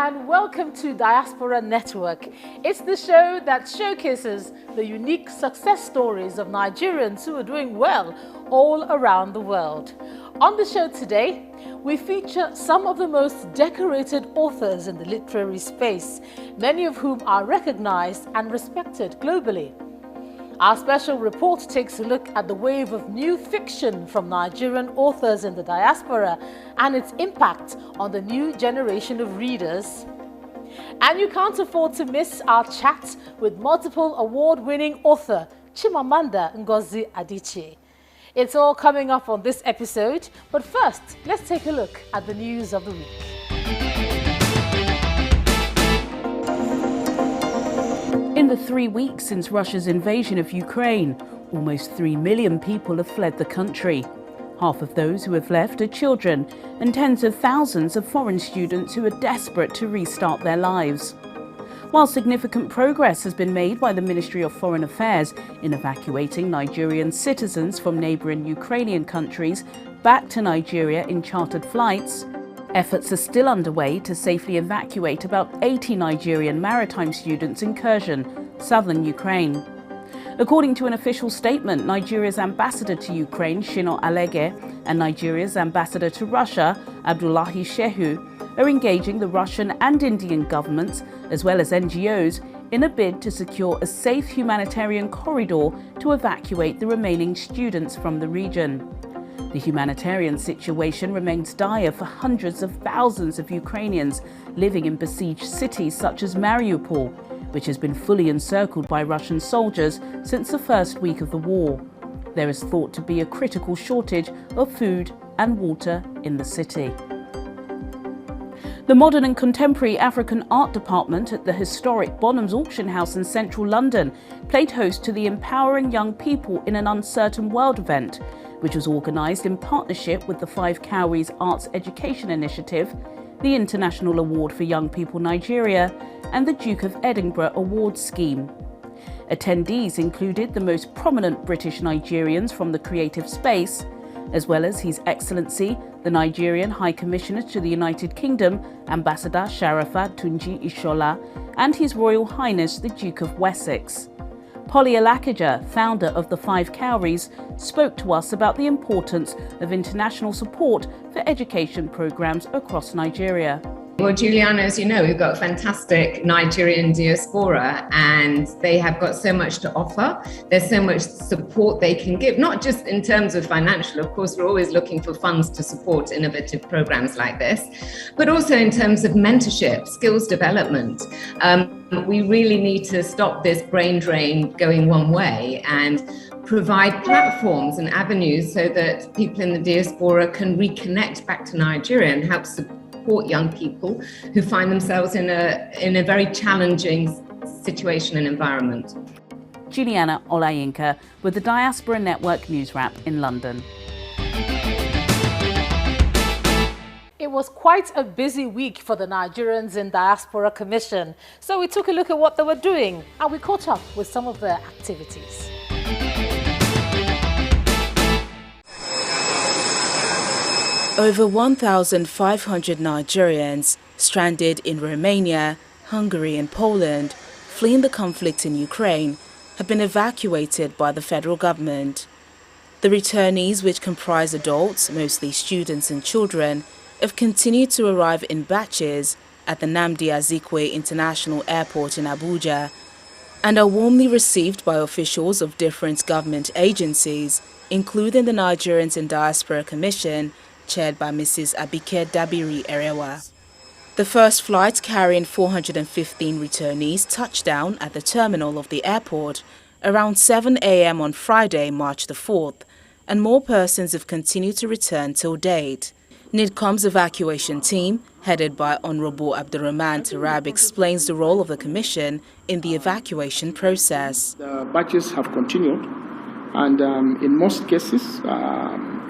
and welcome to Diaspora Network. It's the show that showcases the unique success stories of Nigerians who are doing well all around the world. On the show today, we feature some of the most decorated authors in the literary space, many of whom are recognized and respected globally. Our special report takes a look at the wave of new fiction from Nigerian authors in the diaspora and its impact on the new generation of readers. And you can't afford to miss our chat with multiple award-winning author Chimamanda Ngozi Adichie. It's all coming up on this episode, but first, let's take a look at the news of the week. In the 3 weeks since Russia's invasion of Ukraine, almost 3 million people have fled the country. Half of those who have left are children, and tens of thousands of foreign students who are desperate to restart their lives. While significant progress has been made by the Ministry of Foreign Affairs in evacuating Nigerian citizens from neighbouring Ukrainian countries back to Nigeria in chartered flights, efforts are still underway to safely evacuate about 80 Nigerian maritime students in Kherson, southern Ukraine. According to an official statement, Nigeria's ambassador to Ukraine, Shino Alege, and Nigeria's ambassador to Russia, Abdullahi Shehu, are engaging the Russian and Indian governments, as well as NGOs, in a bid to secure a safe humanitarian corridor to evacuate the remaining students from the region. The humanitarian situation remains dire for hundreds of thousands of Ukrainians living in besieged cities such as Mariupol, which has been fully encircled by Russian soldiers since the first week of the war. There is thought to be a critical shortage of food and water in the city. The Modern and Contemporary African Art Department at the historic Bonhams Auction House in central London played host to the Empowering Young People in an Uncertain World event, which was organised in partnership with the Five Cowries Arts Education Initiative, the International Award for Young People Nigeria, and the Duke of Edinburgh Awards Scheme. Attendees included the most prominent British Nigerians from the creative space, as well as His Excellency, the Nigerian High Commissioner to the United Kingdom, Ambassador Sharafa Tunji Ishola, and His Royal Highness the Duke of Wessex. Polly Alakija, founder of the Five Cowries, spoke to us about the importance of international support for education programs across Nigeria. Well, Juliana, as you know, we've got a fantastic Nigerian Diaspora, and they have got so much to offer. There's so much support they can give, not just in terms of financial. Of course, we're always looking for funds to support innovative programs like this, but also in terms of mentorship, skills development. We really need to stop this brain drain going one way and provide platforms and avenues so that people in the diaspora can reconnect back to Nigeria and help support young people who find themselves in a very challenging situation and environment. Juliana Olayinka with the Diaspora Network News Wrap in London. It was quite a busy week for the Nigerians in Diaspora Commission, so we took a look at what they were doing and we caught up with some of their activities. Over 1,500 Nigerians stranded in Romania, Hungary and Poland, fleeing the conflict in Ukraine, have been evacuated by the federal government. The returnees, which comprise adults, mostly students and children, have continued to arrive in batches at the Nnamdi Azikiwe International Airport in Abuja and are warmly received by officials of different government agencies, including the Nigerians in Diaspora Commission, chaired by Mrs. Abike Dabiri Erewa. The first flight carrying 415 returnees touched down at the terminal of the airport around 7 a.m. on Friday, March the 4th, and more persons have continued to return till date. NIDCOM's evacuation team, headed by Honorable Abdurrahman Tarab, explains the role of the Commission in the evacuation process. The batches have continued, and in most cases,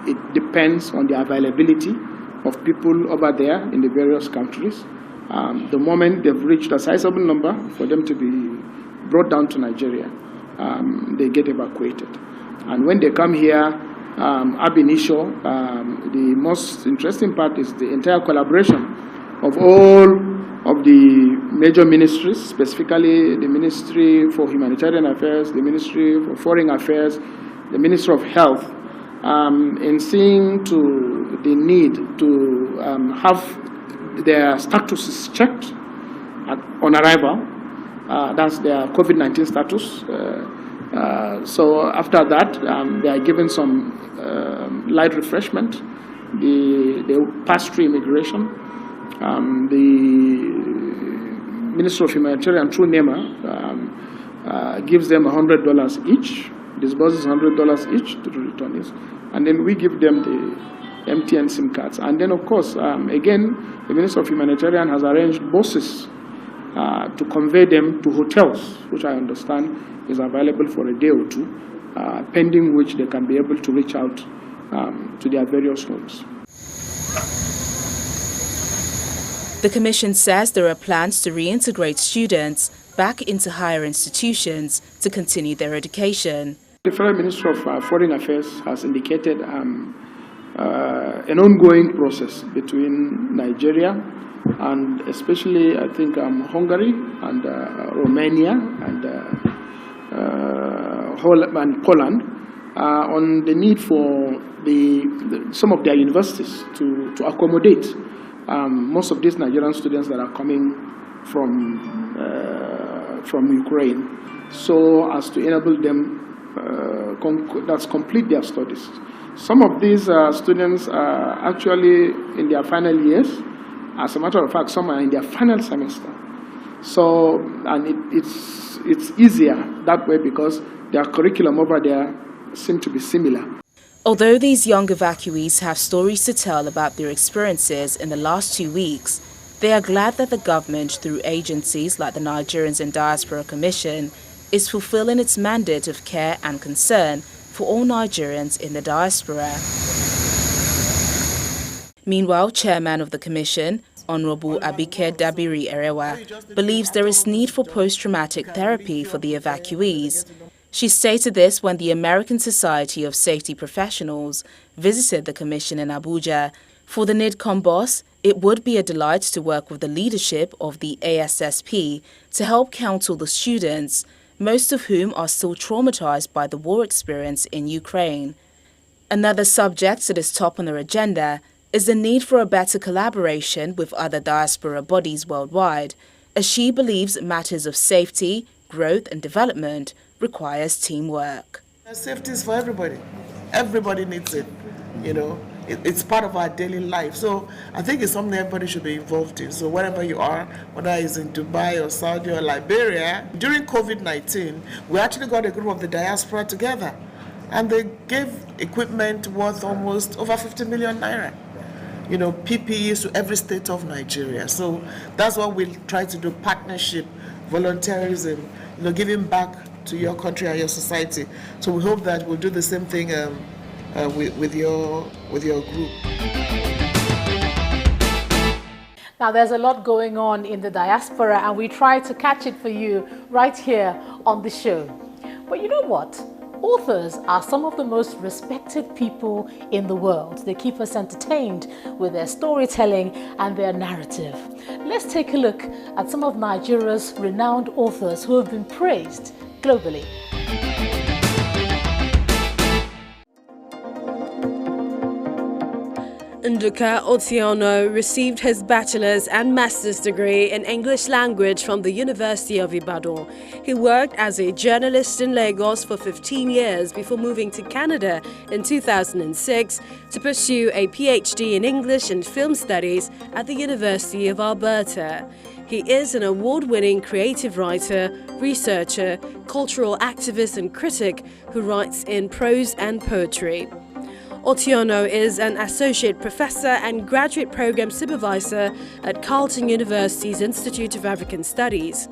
it depends on the availability of people over there in the various countries. The moment they've reached a sizable number for them to be brought down to Nigeria, they get evacuated. And when they come here, ab initio, the most interesting part is the entire collaboration of all of the major ministries, specifically the Ministry for Humanitarian Affairs, the Ministry for Foreign Affairs, the Ministry of Health, in seeing to the need to have their statuses checked on arrival. That's their COVID-19 status. So after that, they are given some light refreshment. They pass through immigration. The Minister of Humanitarian, through NEMA, gives them $100 each, disburses $100 each to the returnees, and then we give them the MTN SIM cards. And then, of course, again, the Minister of Humanitarian has arranged buses to convey them to hotels, which I understand is available for a day or two, pending which they can be able to reach out to their various homes. The Commission says there are plans to reintegrate students back into higher institutions to continue their education. The Federal Ministry of Foreign Affairs has indicated an ongoing process between Nigeria and especially, I think, Hungary and Romania and Poland on the need for some of their universities to accommodate most of these Nigerian students that are coming from Ukraine, so as to enable them complete their studies. Some of these students are actually in their final years. As a matter of fact, some are in their final semester. So, and it's easier that way because their curriculum over there seem to be similar. Although these young evacuees have stories to tell about their experiences in the last 2 weeks, they are glad that the government, through agencies like the Nigerians in Diaspora Commission, is fulfilling its mandate of care and concern for all Nigerians in the diaspora. Meanwhile, Chairman of the Commission, Honorable Abike Dabiri Erewa, believes there is need for post-traumatic therapy for the evacuees. She stated this when the American Society of Safety Professionals visited the Commission in Abuja. For the NIDCOM boss, it would be a delight to work with the leadership of the ASSP to help counsel the students, most of whom are still traumatized by the war experience in Ukraine. Another subject that is top on their agenda is the need for a better collaboration with other diaspora bodies worldwide, as she believes matters of safety, growth and development requires teamwork. Safety is for everybody. Everybody needs it, It's part of our daily life. So I think it's something everybody should be involved in. So wherever you are, whether it's in Dubai or Saudi or Liberia, during COVID-19, we actually got a group of the diaspora together. And they gave equipment worth almost over 50 million naira. PPEs to every state of Nigeria. So that's what we'll try to do, partnership, volunteerism, giving back to your country and your society. So we hope that we'll do the same thing with your group. Now, there's a lot going on in the diaspora, and we try to catch it for you right here on the show. But you know what? Authors are some of the most respected people in the world. They keep us entertained with their storytelling and their narrative. Let's take a look at some of Nigeria's renowned authors who have been praised globally. Nduka Otiono received his bachelor's and master's degree in English language from the University of Ibadan. He worked as a journalist in Lagos for 15 years before moving to Canada in 2006 to pursue a PhD in English and Film Studies at the University of Alberta. He is an award-winning creative writer, researcher, cultural activist and critic who writes in prose and poetry. Otiono is an associate professor and graduate program supervisor at Carleton University's Institute of African Studies.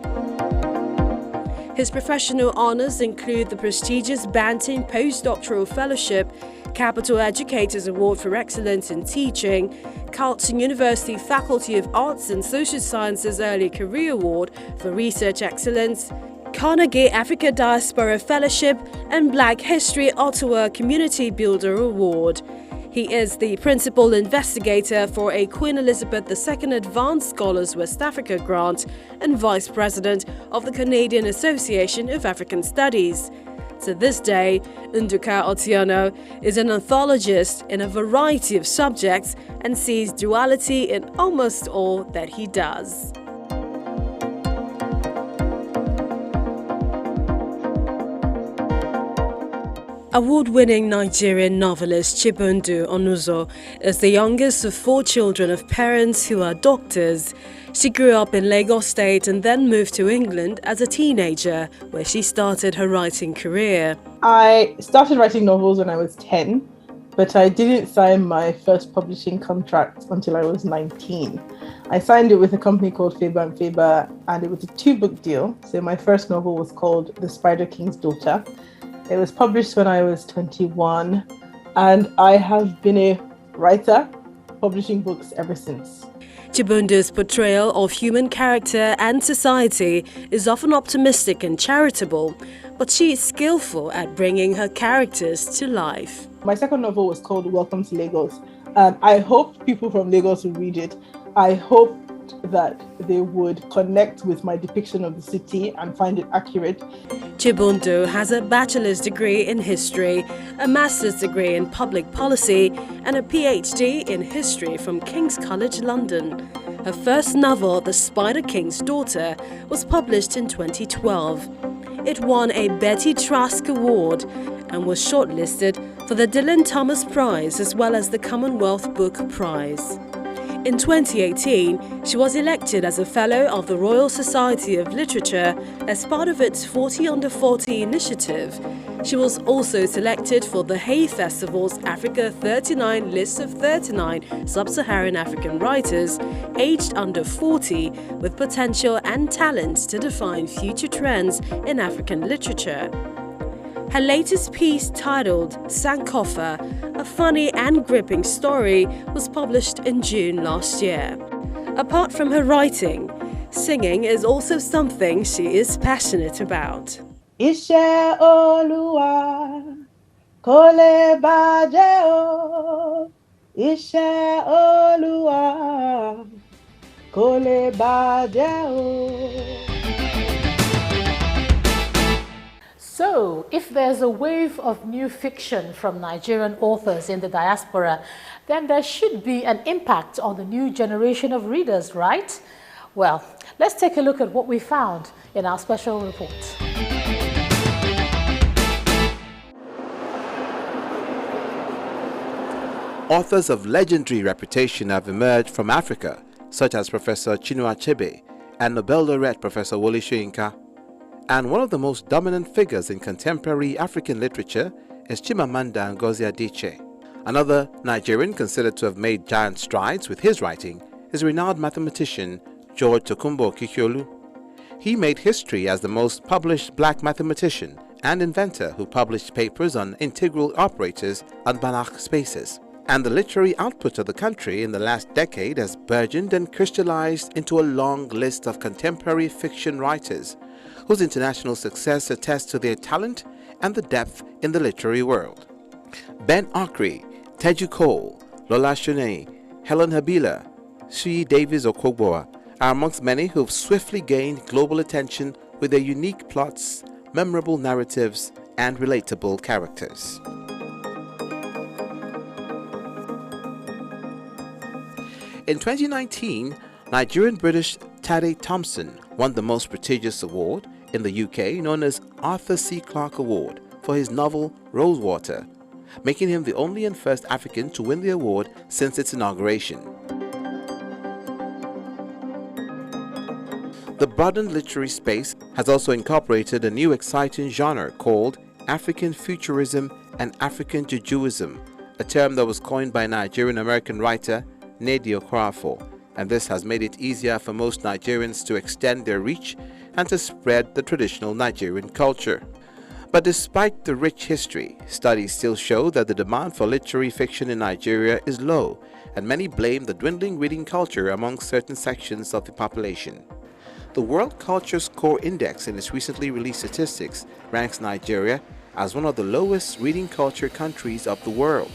His professional honors include the prestigious Banting Postdoctoral Fellowship, Capital Educators Award for Excellence in Teaching, Carleton University Faculty of Arts and Social Sciences Early Career Award for Research Excellence, Carnegie Africa Diaspora Fellowship and Black History Ottawa Community Builder Award. He is the principal investigator for a Queen Elizabeth II Advanced Scholars West Africa grant and vice president of the Canadian Association of African Studies. To this day, Nduka Otiono is an anthologist in a variety of subjects and sees duality in almost all that he does. Award-winning Nigerian novelist Chimamanda Onuzo is the youngest of 4 children of parents who are doctors. She grew up in Lagos State and then moved to England as a teenager, where she started her writing career. I started writing novels when I was 10, but I didn't sign my first publishing contract until I was 19. I signed it with a company called Faber & Faber, and it was a 2-book deal. So my first novel was called The Spider King's Daughter. It was published when I was 21, and I have been a writer, publishing books ever since. Chimamanda's portrayal of human character and society is often optimistic and charitable, but she is skillful at bringing her characters to life. My second novel was called Welcome to Lagos, and I hoped people from Lagos would read it. I hoped that they would connect with my depiction of the city and find it accurate. Chimamanda has a bachelor's degree in history, a master's degree in public policy, and a PhD in history from King's College London. Her first novel, The Spider King's Daughter, was published in 2012. It won a Betty Trask Award and was shortlisted for the Dylan Thomas Prize as well as the Commonwealth Book Prize. In 2018, she was elected as a Fellow of the Royal Society of Literature as part of its 40 Under 40 initiative. She was also selected for the Hay Festival's Africa 39 list of 39 sub-Saharan African writers aged under 40 with potential and talent to define future trends in African literature. Her latest piece, titled Sankofa, a funny and gripping story, was published in June last year. Apart from her writing, singing is also something she is passionate about. Ishe Oluwa, kole baje o. Ishe Oluwa, kole baje o. So, if there's a wave of new fiction from Nigerian authors in the diaspora, then there should be an impact on the new generation of readers, right? Well, let's take a look at what we found in our special report. Authors of legendary reputation have emerged from Africa, such as Professor Chinua Achebe and Nobel laureate Professor Wole Soyinka. And one of the most dominant figures in contemporary African literature is Chimamanda Ngozi Adichie. Another Nigerian considered to have made giant strides with his writing is renowned mathematician George Tokunbo Kikiolu. He made history as the most published black mathematician and inventor who published papers on integral operators and Banach spaces. And the literary output of the country in the last decade has burgeoned and crystallized into a long list of contemporary fiction writers whose international success attests to their talent and the depth in the literary world. Ben Okri, Teju Cole, Lola Shunei, Helen Habila, Sui Davis Okogboa are amongst many who've swiftly gained global attention with their unique plots, memorable narratives, and relatable characters. In 2019, Nigerian-British Tade Thompson won the most prestigious award in the UK known as Arthur C. Clarke Award for his novel Rosewater, making him the only and first African to win the award since its inauguration. The broadened literary space has also incorporated a new exciting genre called African Futurism and African Jujuism, a term that was coined by Nigerian-American writer Nnedi Okorafor, and this has made it easier for most Nigerians to extend their reach and to spread the traditional Nigerian culture. But despite the rich history, studies still show that the demand for literary fiction in Nigeria is low, and many blame the dwindling reading culture among certain sections of the population. The World Culture Score Index in its recently released statistics ranks Nigeria as one of the lowest reading culture countries of the world.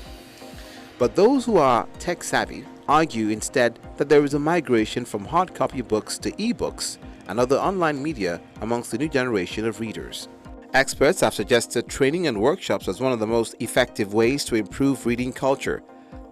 But those who are tech-savvy argue instead that there is a migration from hard copy books to e-books and other online media amongst the new generation of readers. Experts have suggested training and workshops as one of the most effective ways to improve reading culture.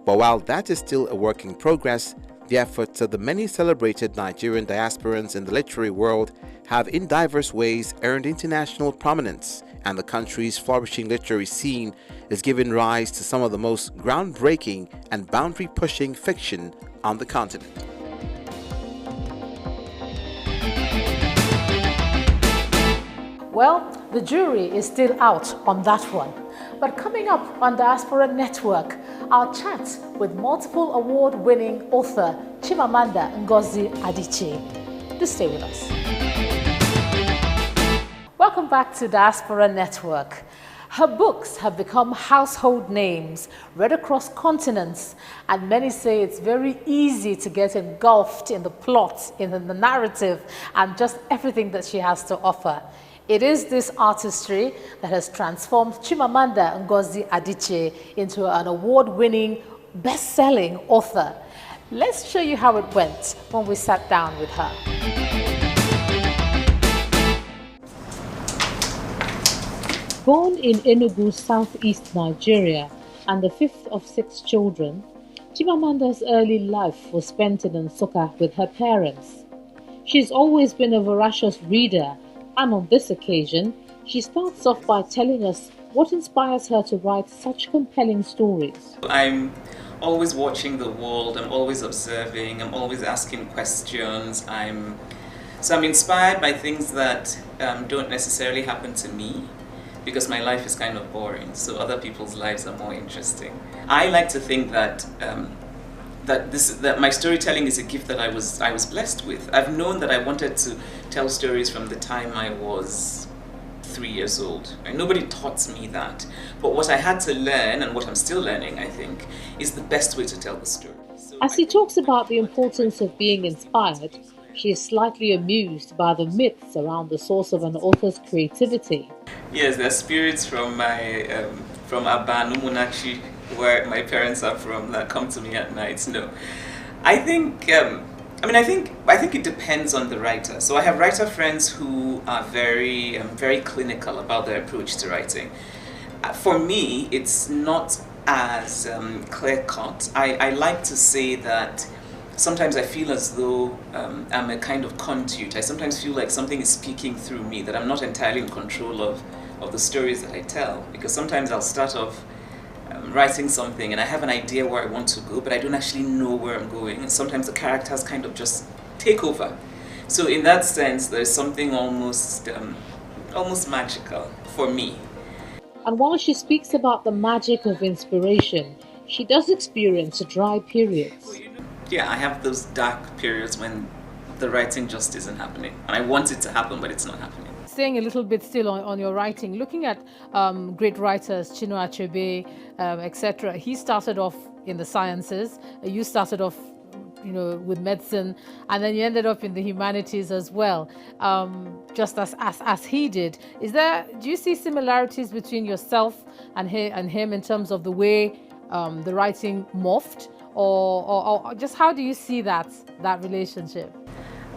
But while that is still a work in progress, the efforts of the many celebrated Nigerian diasporans in the literary world have in diverse ways earned international prominence, and the country's flourishing literary scene is giving rise to some of the most groundbreaking and boundary-pushing fiction on the continent. Well, the jury is still out on that one. But coming up on Diaspora Network, our chat with multiple award-winning author Chimamanda Ngozi Adichie. Do stay with us. Welcome back to Diaspora Network. Her books have become household names, read across continents, and many say it's very easy to get engulfed in the plot, in the narrative, and just everything that she has to offer. It is this artistry that has transformed Chimamanda Ngozi Adichie into an award-winning, best-selling author. Let's show you how it went when we sat down with her. Born in Enugu, southeast Nigeria, and the fifth of 6 children, Chimamanda's early life was spent in Nsukka with her parents. She's always been a voracious reader, and on this occasion, she starts off by telling us what inspires her to write such compelling stories. I'm always watching the world, I'm always observing, I'm always asking questions. I'm inspired by things that don't necessarily happen to me, because my life is kind of boring, so other people's lives are more interesting. I like to think that that my storytelling is a gift that I was blessed with. I've known that I wanted to tell stories from the time I was 3 years old. And nobody taught me that. But what I had to learn, and what I'm still learning, I think, is the best way to tell the story. As she talks about the importance of being inspired, she is slightly amused by the myths around the source of an author's creativity. Yes, there are spirits from my from Abanumunakshi, where my parents are from, that come to me at night. No, I think I think it depends on the writer. So I have writer friends who are very very clinical about their approach to writing. For me, it's not as clear cut. I like to say that sometimes I feel as though I'm a kind of conduit. I sometimes feel like something is speaking through me, that I'm not entirely in control of the stories that I tell. Because sometimes I'll start off writing something and I have an idea where I want to go, but I don't actually know where I'm going. And sometimes the characters kind of just take over. So in that sense, there's something almost magical for me. And while she speaks about the magic of inspiration, she does experience dry periods. Yeah, I have those dark periods when the writing just isn't happening. And I want it to happen, but it's not happening. Staying a little bit still on your writing, looking at great writers, Chinua Achebe, etc. He started off in the sciences. You started off, with medicine, and then you ended up in the humanities as well, just as he did. Do you see similarities between yourself and him in terms of the way the writing morphed, or just how do you see that relationship?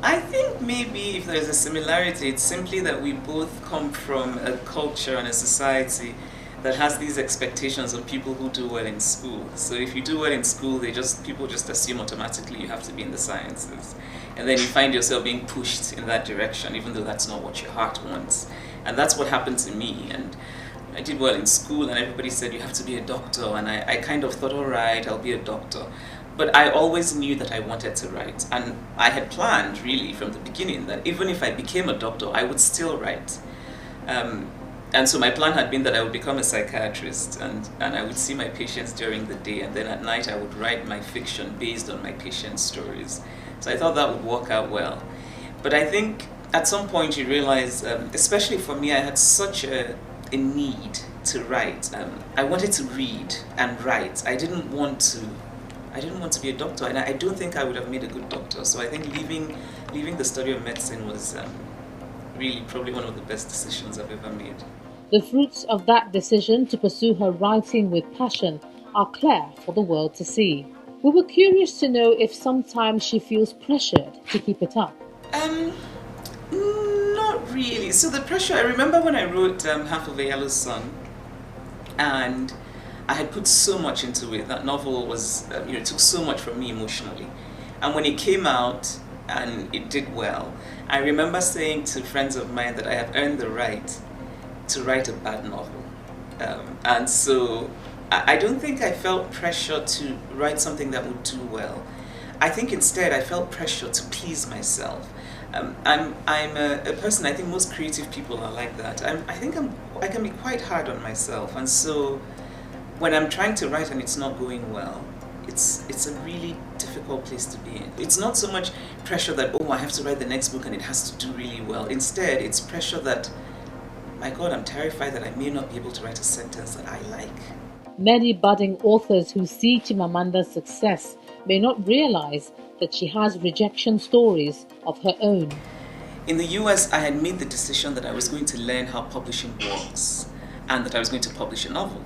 I think maybe if there's a similarity, it's simply that we both come from a culture and a society that has these expectations of people who do well in school. So if you do well in school, people just assume automatically you have to be in the sciences. And then you find yourself being pushed in that direction, even though that's not what your heart wants. And that's what happened to me. And I did well in school, and everybody said you have to be a doctor. And I kind of thought, all right, I'll be a doctor. But I always knew that I wanted to write. And I had planned, really, from the beginning, that even if I became a doctor, I would still write. And so my plan had been that I would become a psychiatrist, and I would see my patients during the day, and then at night I would write my fiction based on my patients' stories. So I thought that would work out well. But I think at some point you realize, especially for me, I had such a need to write. I wanted to read and write. I didn't want to be a doctor, and I don't think I would have made a good doctor. So I think leaving the study of medicine was really probably one of the best decisions I've ever made. The fruits of that decision to pursue her writing with passion are clear for the world to see. We were curious to know if sometimes she feels pressured to keep it up. Not really. So the pressure, I remember when I wrote Half of a Yellow Sun, and I had put so much into it. That novel was, it took so much from me emotionally. And when it came out and it did well, I remember saying to friends of mine that I have earned the right to write a bad novel. And so I don't think I felt pressure to write something that would do well. I think instead I felt pressure to please myself. I'm a person, I think most creative people are like that. I can be quite hard on myself, and so when I'm trying to write and it's not going well, it's a really difficult place to be in. It's not so much pressure that, oh, I have to write the next book and it has to do really well. Instead, it's pressure that, my God, I'm terrified that I may not be able to write a sentence that I like. Many budding authors who see Chimamanda's success may not realize that she has rejection stories of her own. In the US, I had made the decision that I was going to learn how publishing works and that I was going to publish a novel.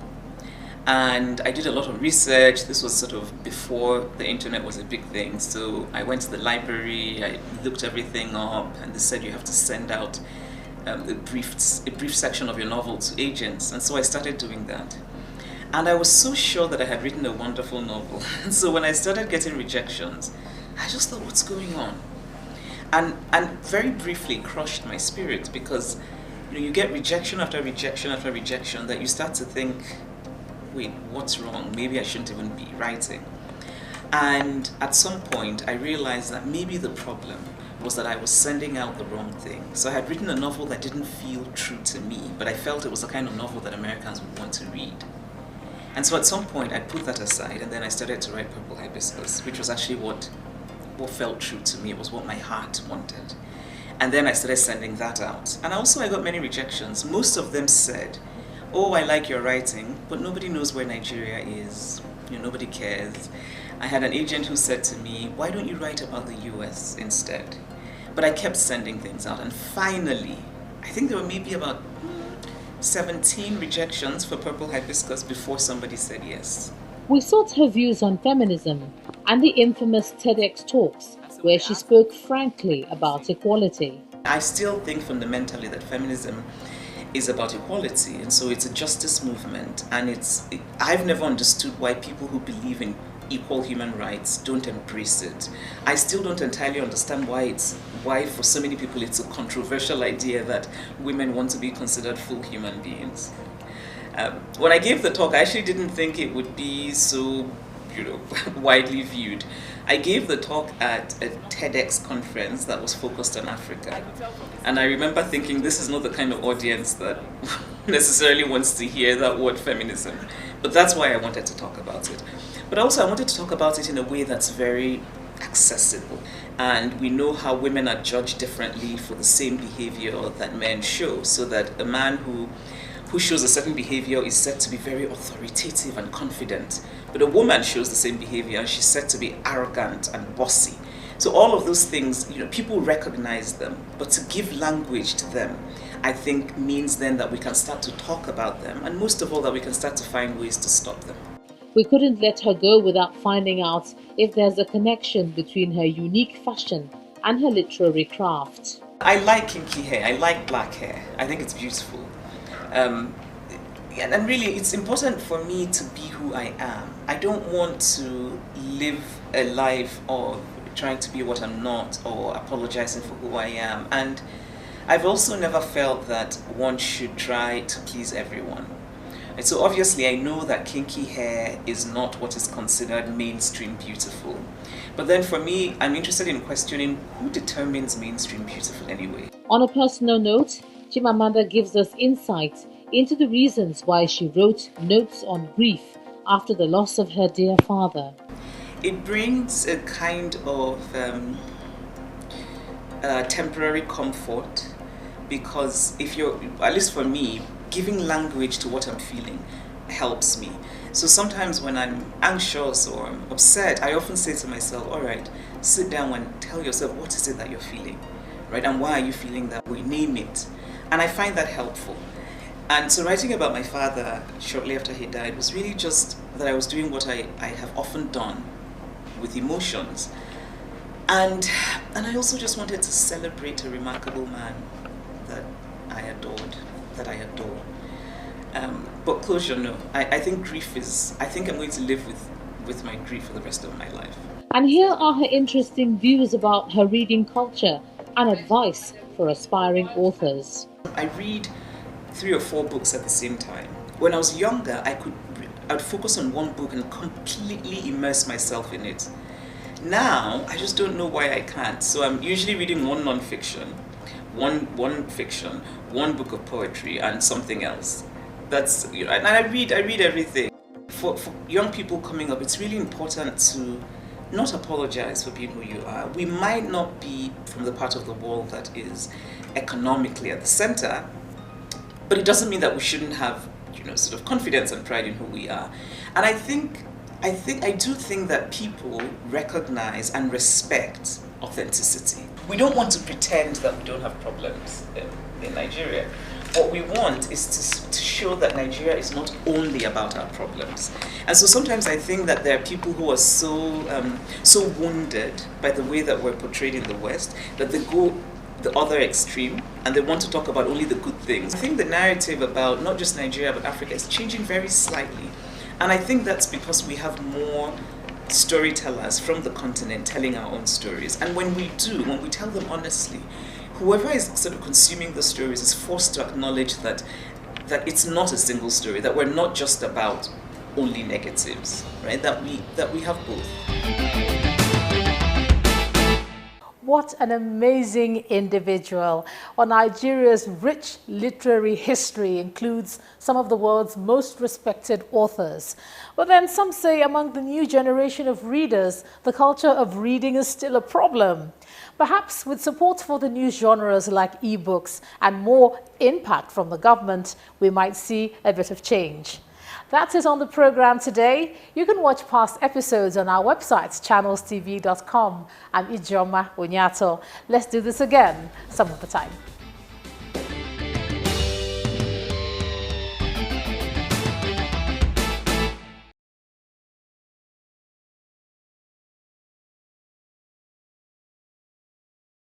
And I did a lot of research. This was sort of before the internet was a big thing. So I went to the library, I looked everything up, and they said you have to send out a brief section of your novel to agents. And so I started doing that. And I was so sure that I had written a wonderful novel. And so when I started getting rejections, I just thought, what's going on? And very briefly crushed my spirit, because you get rejection after rejection after rejection that you start to think, wait, what's wrong? Maybe I shouldn't even be writing. And at some point, I realized that maybe the problem was that I was sending out the wrong thing. So I had written a novel that didn't feel true to me, but I felt it was the kind of novel that Americans would want to read. And so at some point, I put that aside, and then I started to write Purple Hibiscus, which was actually what felt true to me. It was what my heart wanted. And then I started sending that out. And also I got many rejections. Most of them said, oh, I like your writing, but nobody knows where Nigeria is. Nobody cares. I had an agent who said to me, why don't you write about the US instead? But I kept sending things out. And finally, I think there were maybe about 17 rejections for Purple Hibiscus before somebody said yes. We sought her views on feminism and the infamous TEDx talks, where she spoke frankly about equality. I still think fundamentally that feminism is about equality, and so it's a justice movement, and I've never understood why people who believe in equal human rights don't embrace it. I still don't entirely understand why for so many people it's a controversial idea that women want to be considered full human beings. When I gave the talk, I actually didn't think it would be so widely viewed. I gave the talk at a TEDx conference that was focused on Africa. And I remember thinking, this is not the kind of audience that necessarily wants to hear that word feminism. But that's why I wanted to talk about it. But also I wanted to talk about it in a way that's very accessible. And we know how women are judged differently for the same behavior that men show. So that a man who shows a certain behavior is said to be very authoritative and confident. But a woman shows the same behavior and she's said to be arrogant and bossy. So all of those things, people recognize them, but to give language to them, I think means then that we can start to talk about them, and most of all that we can start to find ways to stop them. We couldn't let her go without finding out if there's a connection between her unique fashion and her literary craft. I like kinky hair, I like black hair, I think it's beautiful. And really, it's important for me to be who I am. I don't want to live a life of trying to be what I'm not or apologizing for who I am. And I've also never felt that one should try to please everyone. And so obviously I know that kinky hair is not what is considered mainstream beautiful. But then for me, I'm interested in questioning who determines mainstream beautiful anyway. On a personal note, Chimamanda gives us insight into the reasons why she wrote Notes on Grief after the loss of her dear father. It brings a kind of temporary comfort, because if you're, at least for me, giving language to what I'm feeling helps me. So sometimes when I'm anxious or I'm upset, I often say to myself, all right, sit down and tell yourself what is it that you're feeling, right? And why are you feeling that way? Name it. And I find that helpful. And so writing about my father shortly after he died was really just that I was doing what I have often done with emotions. And I also just wanted to celebrate a remarkable man that I adored, that I adore. But closure, no. I think grief is, I think I'm going to live with my grief for the rest of my life. And here are her interesting views about her reading culture and advice for aspiring authors. I read 3 or 4 books at the same time. When I was younger, I'd focus on one book and completely immerse myself in it. Now, I just don't know why I can't. So I'm usually reading one non-fiction, one fiction, one book of poetry, and something else. That's, you know, and I read everything. For young people coming up, it's really important to not apologize for being who you are. We might not be from the part of the world that is economically at the center, but it doesn't mean that we shouldn't have, you know, sort of confidence and pride in who we are. And I do think that people recognize and respect authenticity. We don't want to pretend that we don't have problems in Nigeria. What we want is to show that Nigeria is not only about our problems. And so sometimes I think that there are people who are so wounded by the way that we're portrayed in the West that they go the other extreme and they want to talk about only the good things. I think the narrative about not just Nigeria but Africa is changing very slightly. And I think that's because we have more storytellers from the continent telling our own stories. And when we tell them honestly, whoever is sort of consuming the stories is forced to acknowledge that it's not a single story, that we're not just about only negatives, right? That we have both. What an amazing individual. Well, Nigeria's rich literary history includes some of the world's most respected authors. But then some say among the new generation of readers, the culture of reading is still a problem. Perhaps with support for the new genres like ebooks and more impact from the government, we might see a bit of change. That's it on the program today. You can watch past episodes on our website, channelstv.com. I'm Ijoma Onyato. Let's do this again some other time.